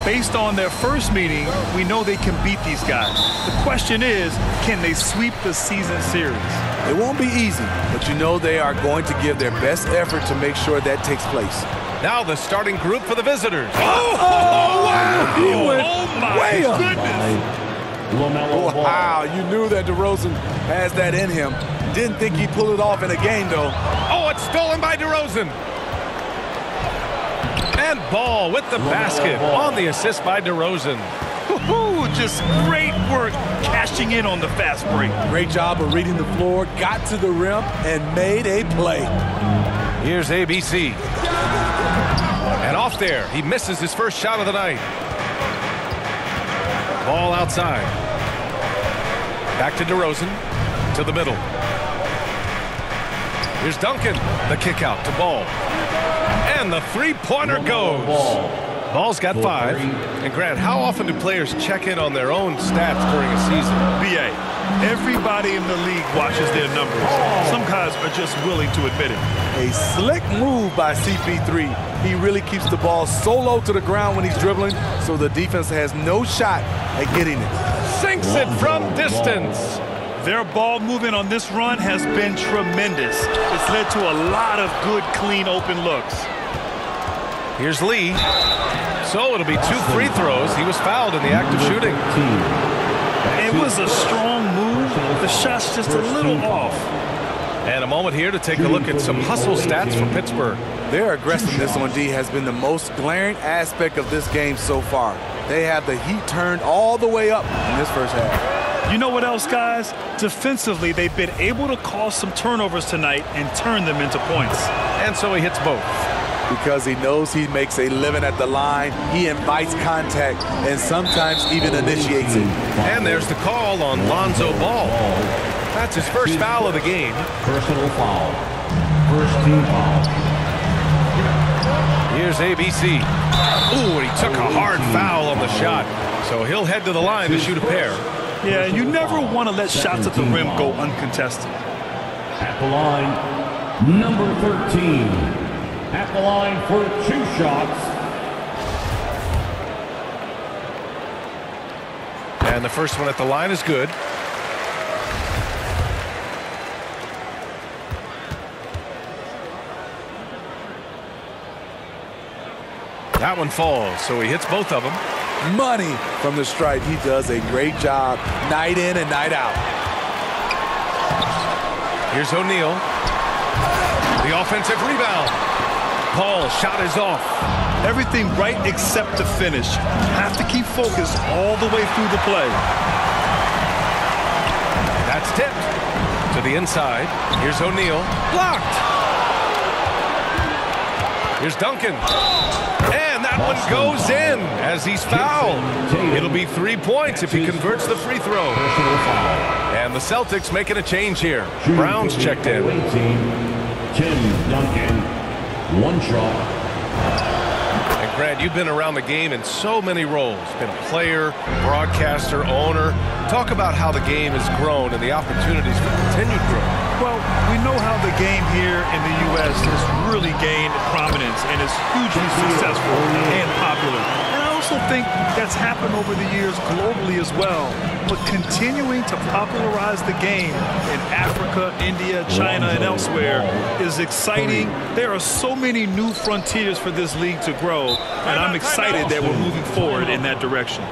Based on their first meeting, we know they can beat these guys. The question is, can they sweep the season series? It won't be easy, but you know they are going to give their best effort to make sure that takes place. Now the starting group for the visitors. Oh, wow! He went way up. Wow, you knew that DeRozan has that in him. Didn't think he'd pull it off in a game, though. Oh, it's stolen by DeRozan. And Ball with the basket on the assist by DeRozan. Just great work cashing in on the fast break. Great job of reading the floor, got to the rim, and made a play. Here's ABC. And off there, he misses his first shot of the night. Ball outside. Back to DeRozan, to the middle. Here's Duncan, the kick out to Ball. And the three-pointer goes. Ball's got 5. And Grant, how often do players check in on their own stats during a season? BA, everybody in the league watches their numbers. Some guys are just willing to admit it. A slick move by CP3. He really keeps the ball so low to the ground when he's dribbling, so the defense has no shot at getting it. Sinks it from distance. Their ball movement on this run has been tremendous. It's led to a lot of good, clean, open looks. Here's Lee. So it'll be 2 free throws. He was fouled in the act of shooting. It was a strong move. The shot's just a little off. And a moment here to take a look at some hustle stats for Pittsburgh. Their aggressiveness on D has been the most glaring aspect of this game so far. They have the heat turned all the way up in this first half. You know what else, guys? Defensively, they've been able to cause some turnovers tonight and turn them into points. And so he hits both. Because he knows he makes a living at the line, he invites contact and sometimes even initiates it. And there's the call on Lonzo Ball. That's his first foul of the game. Personal foul. First team foul. Here's ABC. Ooh, and he took a hard foul on the shot. So he'll head to the line to shoot a pair. Yeah, you never want to let shots at the rim go uncontested. At the line, number 13. At the line for 2 shots. And the first one at the line is good. That one falls, so he hits both of them. Money from the stripe. He does a great job night in and night out. Here's O'Neal. The offensive rebound. Paul's shot is off. Everything right except the finish. Have to keep focused all the way through the play. That's tipped to the inside. Here's O'Neal. Blocked. Here's Duncan. And that one goes in as he's fouled. It'll be 3 points if he converts the free throw. And the Celtics making a change here. Brown's checked in. Tim Duncan, 1 shot. And Grant, you've been around the game in so many roles. Been a player, broadcaster, owner. Talk about how the game has grown and the opportunities for continued growth. Well, we know how the game here in the U.S. has really gained prominence and is hugely successful and popular. And I also think that's happened over the years globally as well. But continuing to popularize the game in Africa, India, China, and elsewhere is exciting. There are so many new frontiers for this league to grow, and I'm excited that we're moving forward in that direction.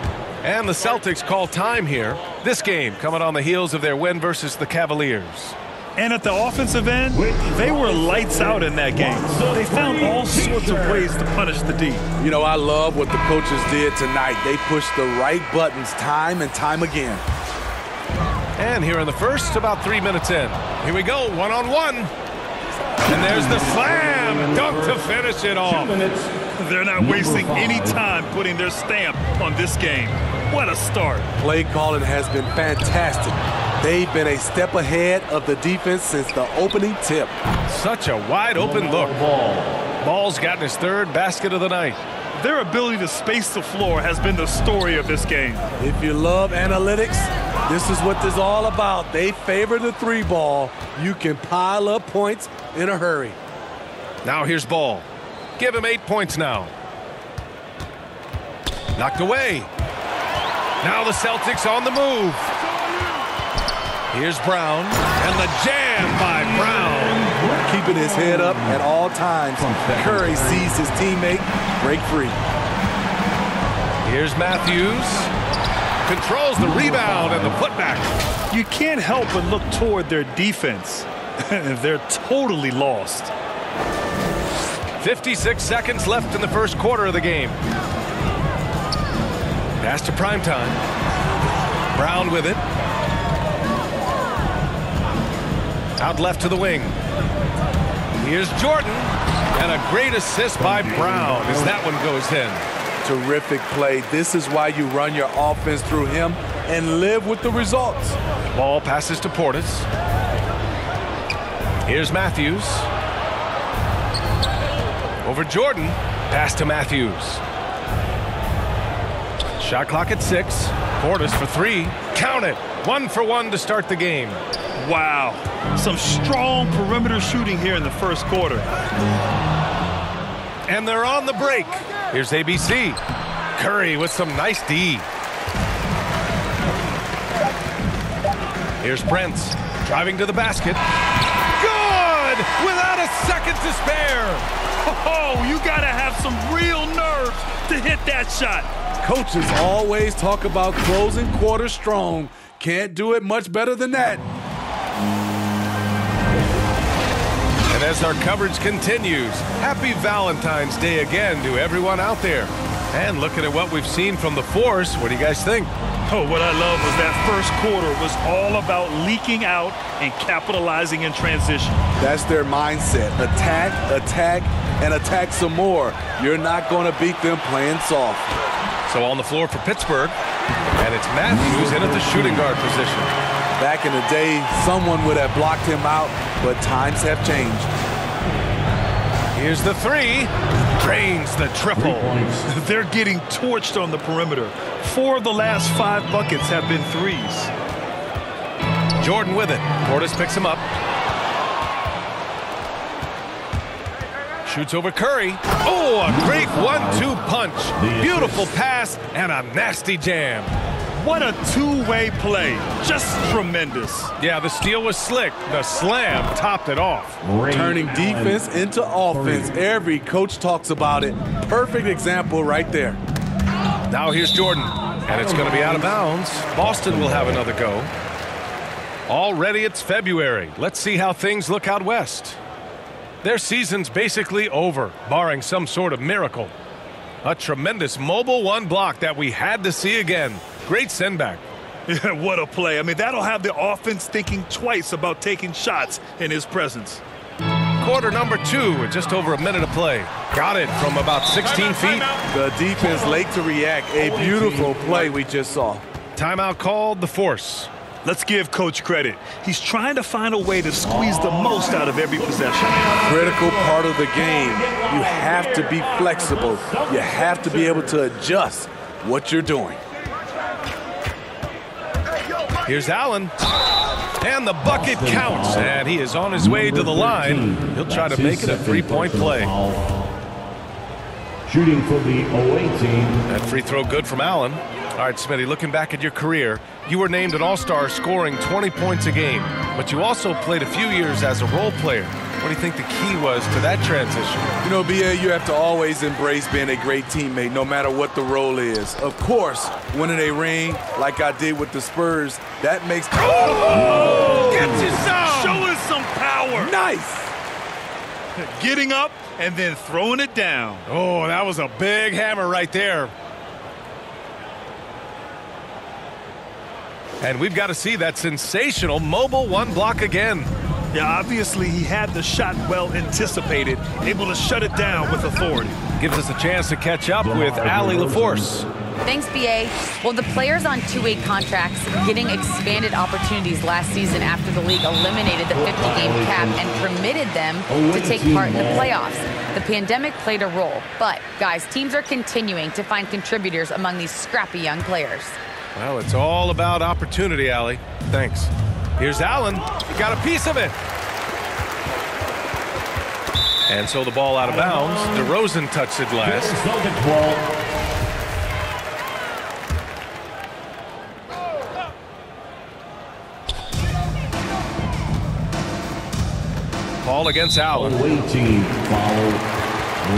And the Celtics call time here. This game coming on the heels of their win versus the Cavaliers. And at the offensive end, they were lights out in that game. They found all sorts of ways to punish the D. You know, I love what the coaches did tonight. They pushed the right buttons time and time again. And here in the first, about 3 minutes in. Here we go, one-on-one. And there's the slam dunk to finish it off. They're not wasting any time putting their stamp on this game. What a start. Play calling has been fantastic. They've been a step ahead of the defense since the opening tip. Such a wide open look. Ball's gotten his 3rd basket of the night. Their ability to space the floor has been the story of this game. If you love analytics, this is what this is all about. They favor the 3 ball. You can pile up points in a hurry. Now here's Ball. Give him 8 points now. Knocked away. Now the Celtics on the move. Here's Brown, and the jam by Brown. Keeping his head up at all times. Curry sees his teammate break free. Here's Matthews. Controls the rebound and the putback. You can't help but look toward their defense. They're totally lost. 56 seconds left in the first quarter of the game. Pass to Primetime. Brown with it. Out left to the wing. Here's Jordan. And a great assist by Brown as that one goes in. Terrific play. This is why you run your offense through him and live with the results. Ball passes to Portis. Here's Matthews. Over Jordan. Pass to Matthews. Shot clock at 6. Portis for 3. Count it. 1 for 1 to start the game. Wow. Some strong perimeter shooting here in the first quarter. And they're on the break. Here's ABC. Curry with some nice D. Here's Prince. Driving to the basket. Good! Without a second to spare. Oh, you got to have some real nerves to hit that shot. Coaches always talk about closing quarters strong. Can't do it much better than that. And as our coverage continues, happy Valentine's Day again to everyone out there. And looking at what we've seen from the Force, what do you guys think? Oh, what I love was that first quarter was all about leaking out and capitalizing in transition. That's their mindset. Attack, attack, and attack some more. You're not going to beat them playing soft. So on the floor for Pittsburgh, and it's Matthews in at the shooting guard position. Back in the day, someone would have blocked him out, but times have changed. Here's the 3. Drains the triple. They're getting torched on the perimeter. 4 of the last 5 buckets have been threes. Jordan with it. Portis picks him up. Shoots over Curry. Oh, a great 1-2 punch. Beautiful pass and a nasty jam. What a two-way play. Just tremendous. Yeah, the steal was slick. The slam topped it off. Turning defense into offense. Every coach talks about it. Perfect example right there. Now here's Jordan. And it's going to be out of bounds. Boston will have another go. Already it's February. Let's see how things look out west. Their season's basically over, barring some sort of miracle. A tremendous mobile 1 block that we had to see again. Great send-back. Yeah, what a play. I mean, that'll have the offense thinking twice about taking shots in his presence. Quarter number 2 with just over a minute of play. Got it from about 16 feet. The defense late to react. A beautiful play we just saw. Timeout called, the Force. Let's give Coach credit. He's trying to find a way to squeeze the most out of every possession. Critical part of the game. You have to be flexible. You have to be able to adjust what you're doing. Here's Allen. And the bucket counts. And he is on his way to the line. He'll try to make it a 3-point play. Shooting for the away team. That free throw good from Allen. All right, Smitty, looking back at your career, you were named an All-Star scoring 20 points a game, but you also played a few years as a role player. What do you think the key was to that transition? You know, B.A., you have to always embrace being a great teammate, no matter what the role is. Of course, winning a ring like I did with the Spurs, that makes... Oh! Gets you some! Showing some power. Nice! Getting up and then throwing it down. Oh, that was a big hammer right there. And we've got to see that sensational mobile 1 block again. Yeah, obviously he had the shot well anticipated, able to shut it down with authority. Gives us a chance to catch up with Allie LaForce. Thanks, B.A. Well, the players on 2-way contracts getting expanded opportunities last season after the league eliminated the 50-game cap and permitted them to take part in the playoffs. The pandemic played a role, but, guys, teams are continuing to find contributors among these scrappy young players. Well, it's all about opportunity, Allie. Thanks. Here's Allen. He got a piece of it. And so the ball out of bounds. DeRozan touched it last. Ball against Allen. Away team foul.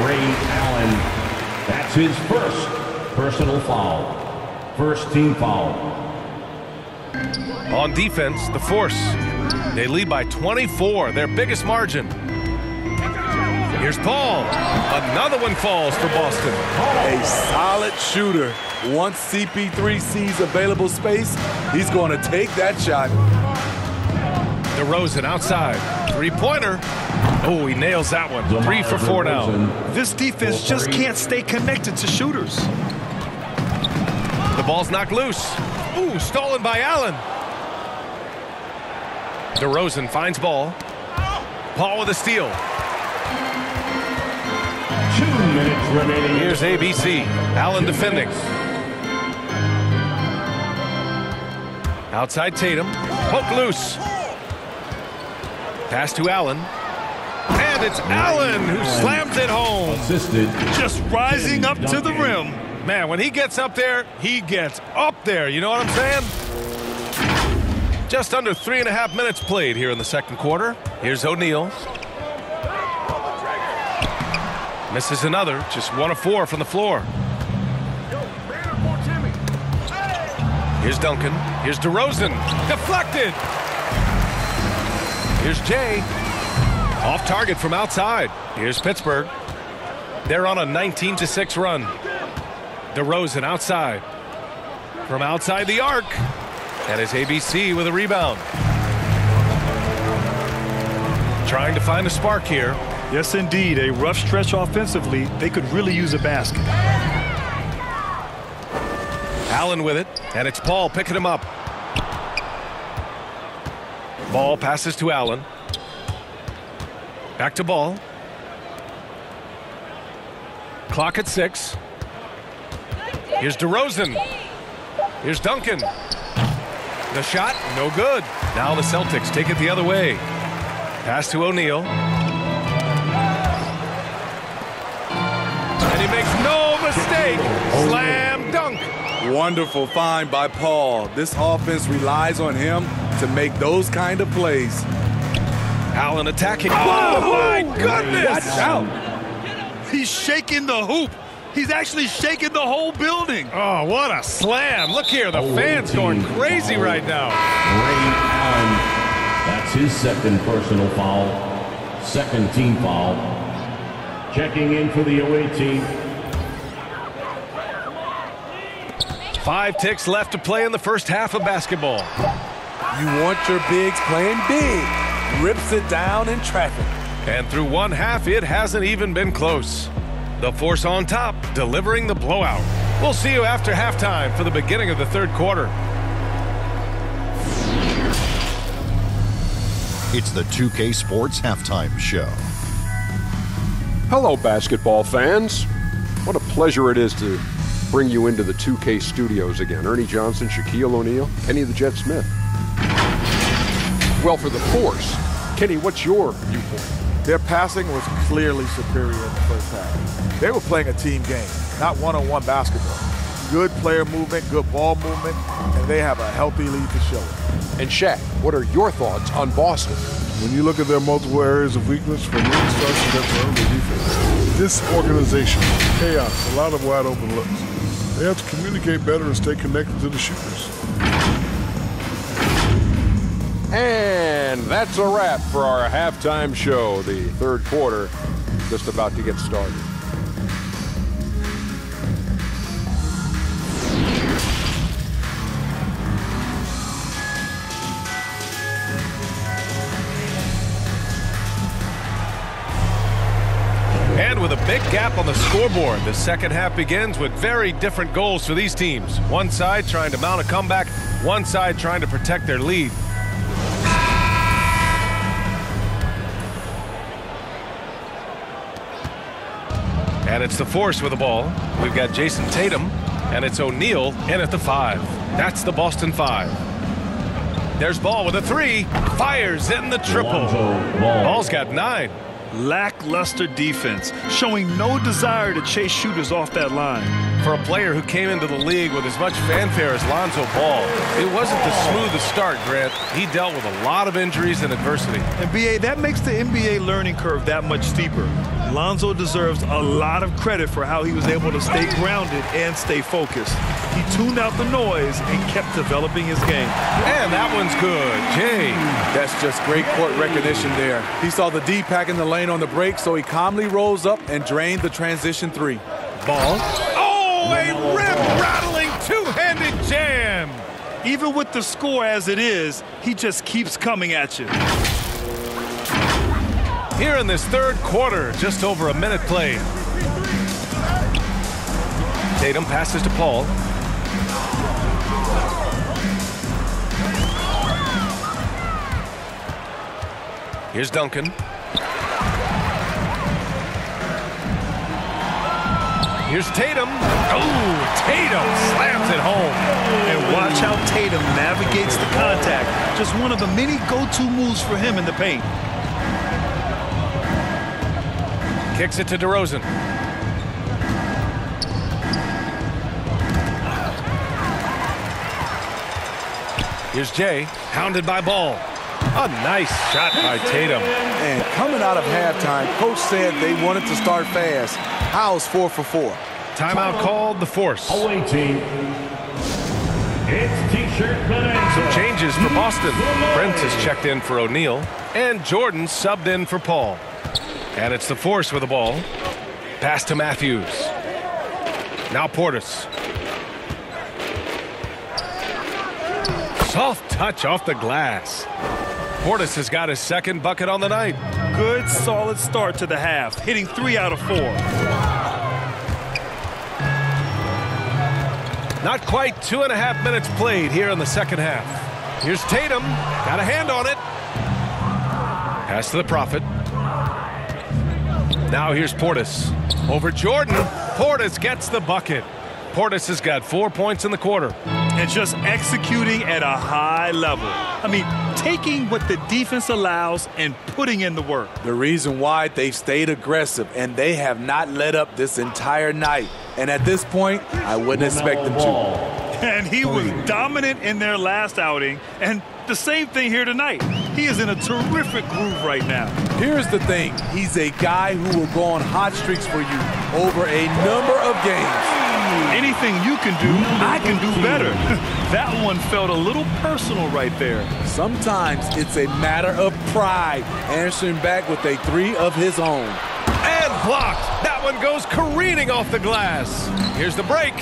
Ray Allen. That's his first personal foul. First team foul. On defense, the Force. They lead by 24, their biggest margin. Here's Paul. Another one falls for Boston. A solid shooter. Once CP3 sees available space, he's going to take that shot. DeRozan outside. Three-pointer. Oh, he nails that one. 3 for 4 now. This defense just can't stay connected to shooters. The ball's knocked loose. Ooh, stolen by Allen. DeRozan finds ball. Paul with a steal. 2 minutes remaining. Here's ABC. Allen defending. Outside Tatum. Poke loose. Pass to Allen. And it's Allen who slams it home. Assisted. Just rising up to the rim. Man, when he gets up there, he gets up there. You know what I'm saying? Just under 3.5 minutes played here in the second quarter. Here's O'Neal. Misses another. Just 1 of 4 from the floor. Here's Duncan. Here's DeRozan. Deflected. Here's Jay. Off target from outside. Here's Pittsburgh. They're on a 19-6 run. DeRozan outside. From outside the arc. That is ABC with a rebound. Trying to find a spark here. Yes, indeed. A rough stretch offensively. They could really use a basket. Allen with it, and it's Paul picking him up. Ball passes to Allen. Back to Ball. Clock at 6. Here's DeRozan. Here's Duncan. The shot, no good. Now the Celtics take it the other way. Pass to O'Neal. And he makes no mistake. Slam dunk. Wonderful find by Paul. This offense relies on him to make those kind of plays. Allen attacking. Oh, my goodness. Watch out. He's shaking the hoop. He's actually shaking the whole building. Oh, what a slam. Look here, the fans going crazy right now. Ray Allen. That's his second personal foul. Second team foul. Checking in for the away team. 5 ticks left to play in the first half of basketball. You want your bigs playing big. Rips it down in traffic. And through one half, it hasn't even been close. The Force on top, delivering the blowout. We'll see you after halftime for the beginning of the third quarter. It's the 2K Sports Halftime Show. Hello, basketball fans. What a pleasure it is to bring you into the 2K studios again. Ernie Johnson, Shaquille O'Neal, Kenny the Jet Smith. Well, for the Force, Kenny, what's your viewpoint? Their passing was clearly superior in the first half. They were playing a team game, not one-on-one basketball. Good player movement, good ball movement, and they have a healthy lead to show it. And Shaq, what are your thoughts on Boston? When you look at their multiple areas of weakness, from rim structure to perimeter defense, this organization, chaos, a lot of wide open looks. They have to communicate better and stay connected to the shooters. And that's a wrap for our halftime show. The third quarter just about to get started. And with a big gap on the scoreboard, the second half begins with very different goals for these teams. One side trying to mount a comeback, one side trying to protect their lead. And it's the Force with the ball. We've got Jason Tatum, and it's O'Neal in at the 5. That's the Boston 5. There's Ball with a 3. Fires in the triple. Ball's got 9. Lackluster defense, showing no desire to chase shooters off that line. For a player who came into the league with as much fanfare as Lonzo Ball, it wasn't the smoothest start, Grant. He dealt with a lot of injuries and adversity. And BA, that makes the NBA learning curve that much steeper. Lonzo deserves a lot of credit for how he was able to stay grounded and stay focused. He tuned out the noise and kept developing his game. And that one's good. Jay. That's just great court recognition there. He saw the D pack in the lane on the break, so he calmly rose up and drained the transition three. Ball. Oh, a rim-rattling two-handed jam. Even with the score as it is, he just keeps coming at you. Here in this third quarter, just over a minute played. Tatum passes to Paul. Here's Duncan. Here's Tatum. Oh, Tatum slams it home. And watch how Tatum navigates the contact. Just one of the many go-to moves for him in the paint. Kicks it to DeRozan. Here's Jay, hounded by Ball. A nice shot by Tatum. And coming out of halftime, coach said they wanted to start fast. How's 4 for 4? Timeout called, the Force. Away team. It's T-shirt Bonanza. Some changes for Boston. Brent has checked in for O'Neal, and Jordan subbed in for Paul. And it's the Force with the ball. Pass to Matthews. Now Portis. Soft touch off the glass. Portis has got his second bucket on the night. Good, solid start to the half, hitting 3 out of 4. Not quite 2.5 minutes played here in the second half. Here's Tatum. Got a hand on it. Pass to the Prophet. Now here's Portis. Over Jordan. Portis gets the bucket. Portis has got 4 points in the quarter. And just executing at a high level. I mean, taking what the defense allows and putting in the work. The reason why they've stayed aggressive and they have not let up this entire night. And at this point, I wouldn't expect them to. And he was dominant in their last outing. And the same thing here tonight. He is in a terrific groove right now. Here's the thing. He's a guy who will go on hot streaks for you over a number of games. Anything you can do, I can do better. That one felt a little personal right there. Sometimes it's a matter of pride, answering back with a 3 of his own. And blocked. That one goes careening off the glass. Here's the break.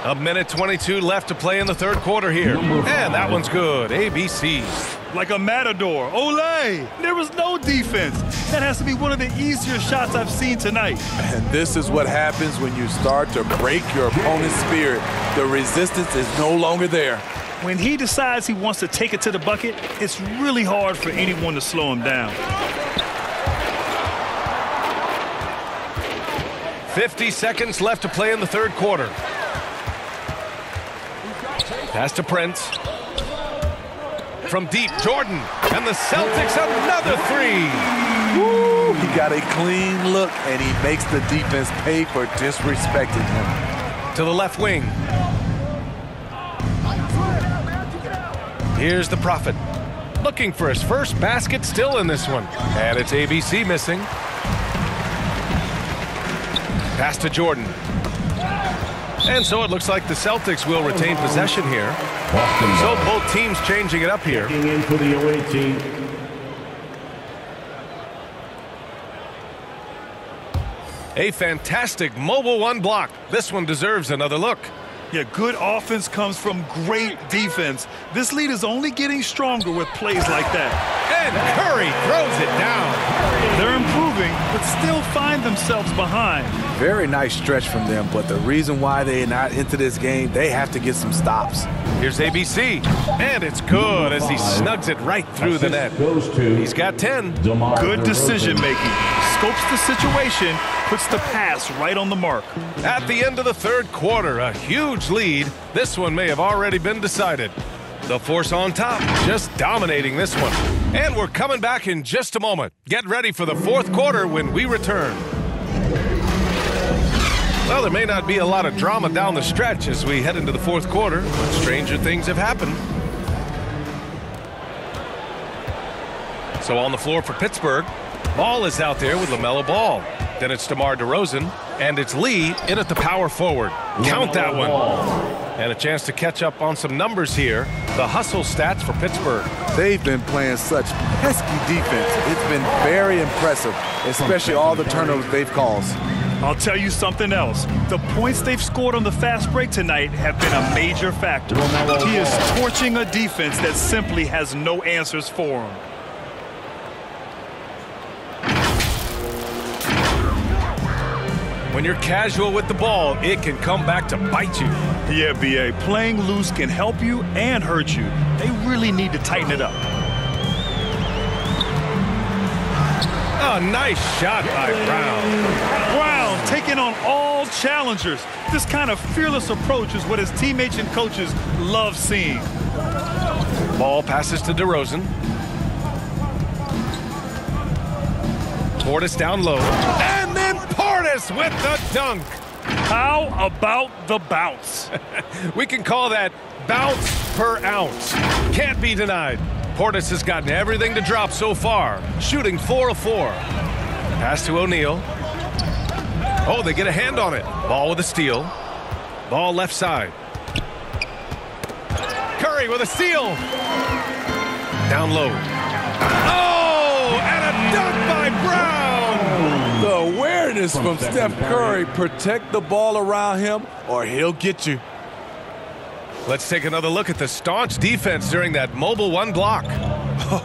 A minute 22 left to play in the third quarter here. And that one's good. ABC. Like a matador. Olay! There was no defense. That has to be one of the easier shots I've seen tonight. And this is what happens when you start to break your opponent's spirit. The resistance is no longer there. When he decides he wants to take it to the bucket, it's really hard for anyone to slow him down. 50 seconds left to play in the third quarter. Pass to Prince. From deep, Jordan. And the Celtics another 3. Woo, he got a clean look, and he makes the defense pay for disrespecting him. To the left wing. Here's the Prophet. Looking for his first basket, still in this one. And it's ABC missing. Pass to Jordan. And so it looks like the Celtics will retain possession here. So both teams changing it up here. In for the away team. A fantastic mobile one block. This one deserves another look. Yeah, good offense comes from great defense. This lead is only getting stronger with plays like that. And Curry throws it down. They're improving, but still find themselves behind. Very nice stretch from them, but the reason why they're not into this game, they have to get some stops. Here's ABC, and it's good as he snugs it right through the net. He's got 10. Good decision-making. Scopes the situation, puts the pass right on the mark. At the end of the third quarter, a huge lead. This one may have already been decided. The force on top, just dominating this one. And we're coming back in just a moment. Get ready for the fourth quarter when we return. Well, there may not be a lot of drama down the stretch as we head into the fourth quarter, but stranger things have happened. So on the floor for Pittsburgh, Ball is out there with LaMelo Ball. Then it's DeMar DeRozan, and it's Lee in at the power forward. Count that one. And a chance to catch up on some numbers here. The hustle stats for Pittsburgh. They've been playing such pesky defense. It's been very impressive, especially all the turnovers they've caused. I'll tell you something else. The points they've scored on the fast break tonight have been a major factor. He is torching a defense that simply has no answers for him. When you're casual with the ball, it can come back to bite you. Yeah, B.A., playing loose can help you and hurt you. They really need to tighten it up. Oh, nice shot by Brown. Brown taking on all challengers. This kind of fearless approach is what his teammates and coaches love seeing. Ball passes to DeRozan. Portis down low. And then Portis with the dunk. How about the bounce? We can call that bounce per ounce. Can't be denied. Portis has gotten everything to drop so far, shooting 4 of 4. Pass to O'Neal. Oh, they get a hand on it. Ball with a steal. Ball left side. Curry with a steal. Down low. Oh, and a dunk by Brown. The awareness from Steph Curry. Protect the ball around him or he'll get you. Let's take another look at the staunch defense during that mobile one block.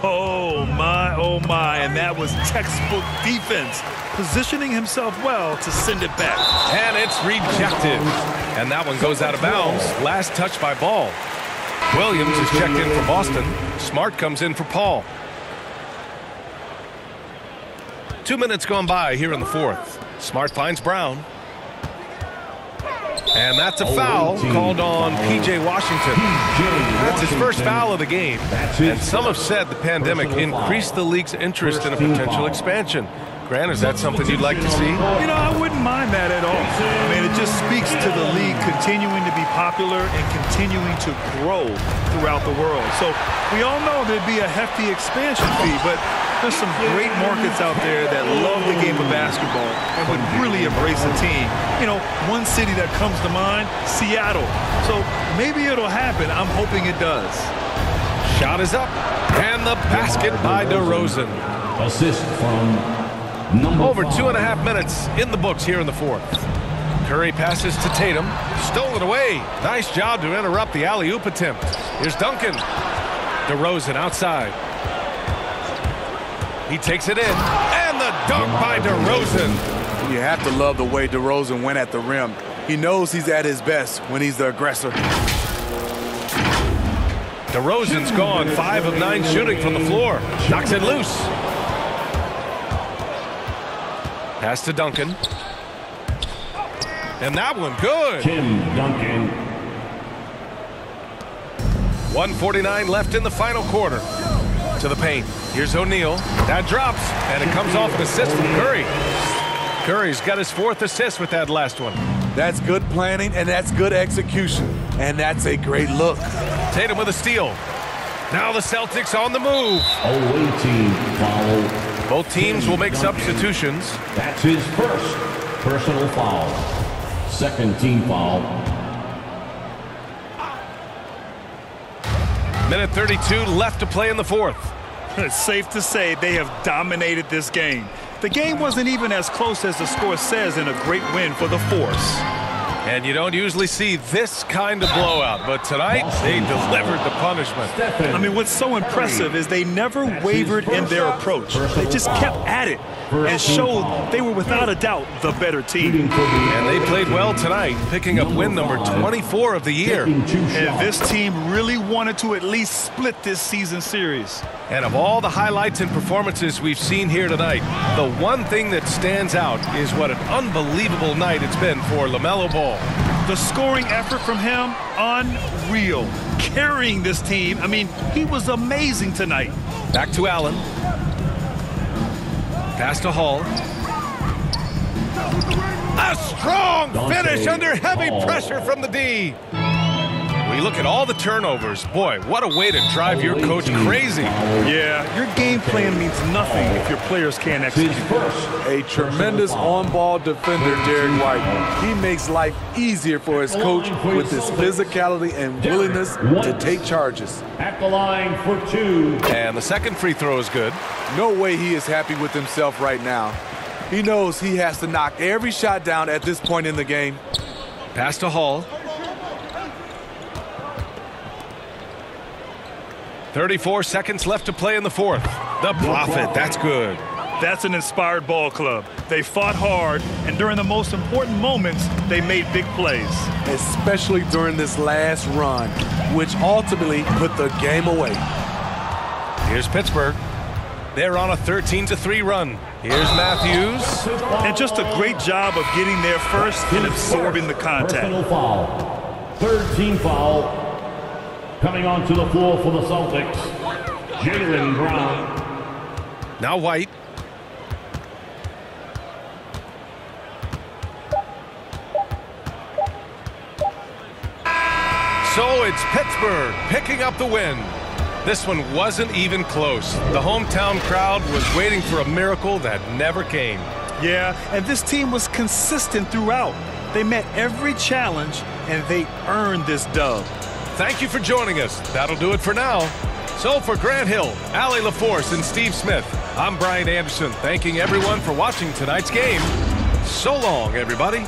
Oh, my, and that was textbook defense. Positioning himself well to send it back. And it's rejected. And that one goes out of bounds. Last touch by Ball. Williams is checked in for Boston. Smart comes in for Paul. 2 minutes gone by here in the fourth. Smart finds Brown. And that's a foul called on P.J. Washington. That's his first foul of the game. And some have said the pandemic increased the league's interest in a potential expansion. Grant, is that something you'd like to see? You know, I wouldn't mind that at all. I mean, it just speaks to the league continuing to be popular and continuing to grow throughout the world. So we all know there'd be a hefty expansion fee, but there's some great markets out there that love the game of basketball and would really embrace a team. You know, one city that comes to mind, Seattle. So maybe it'll happen. I'm hoping it does. Shot is up. And the basket by DeRozan. Assist from Over 2.5 minutes in the books here in the fourth. Curry passes to Tatum. Stolen away. Nice job to interrupt the alley-oop attempt. Here's Duncan. DeRozan outside. He takes it in. And the dunk by DeRozan. You have to love the way DeRozan went at the rim. He knows he's at his best when he's the aggressor. DeRozan's gone 5 of 9 shooting from the floor. Knocks it loose. Pass to Duncan. And that one good. Tim Duncan. 1:49 left in the final quarter. To the paint. Here's O'Neal. That drops, and it comes off an assist from Curry. Curry's got his 4th assist with that last one. That's good planning, and that's good execution. And that's a great look. Tatum with a steal. Now the Celtics on the move. Away team foul. Both teams will make substitutions. That's his first personal foul. Second team foul. Minute 32 left to play in the fourth. It's safe to say they have dominated this game. The game wasn't even as close as the score says in a great win for the Force. And you don't usually see this kind of blowout, but tonight they delivered the punishment. I mean, what's so impressive is they never wavered in their approach. They just kept at it and showed they were without a doubt the better team. And they played well tonight, picking up win number 24 of the year. And this team really wanted to at least split this season series. And of all the highlights and performances we've seen here tonight, the one thing that stands out is what an unbelievable night it's been for LaMelo Ball. The scoring effort from him, unreal. Carrying this team. I mean, he was amazing tonight. Back to Allen. Pass to Hall. A strong finish under heavy pressure from the D. We look at all the turnovers. Boy, what a way to drive your coach crazy. Yeah, your game plan means nothing if your players can't execute. A tremendous on-ball defender, Derek White. He makes life easier for his coach with his physicality and willingness to take charges. At the line for 2. And the second free throw is good. No way he is happy with himself right now. He knows he has to knock every shot down at this point in the game. Pass to Hall. 34 seconds left to play in the fourth. The Prophet, that's good. That's an inspired ball club. They fought hard, and during the most important moments, they made big plays. Especially during this last run, which ultimately put the game away. Here's Pittsburgh. They're on a 13-3 run. Here's Matthews. And just a great job of getting there first and absorbing the contact. Personal foul. Third team foul. Coming onto the floor for the Celtics, Jaylen Brown. Now White. So it's Pittsburgh picking up the win. This one wasn't even close. The hometown crowd was waiting for a miracle that never came. Yeah, and this team was consistent throughout. They met every challenge, and they earned this dub. Thank you for joining us. That'll do it for now. So for Grant Hill, Allie LaForce, and Steve Smith, I'm Brian Anderson, thanking everyone for watching tonight's game. So long, everybody.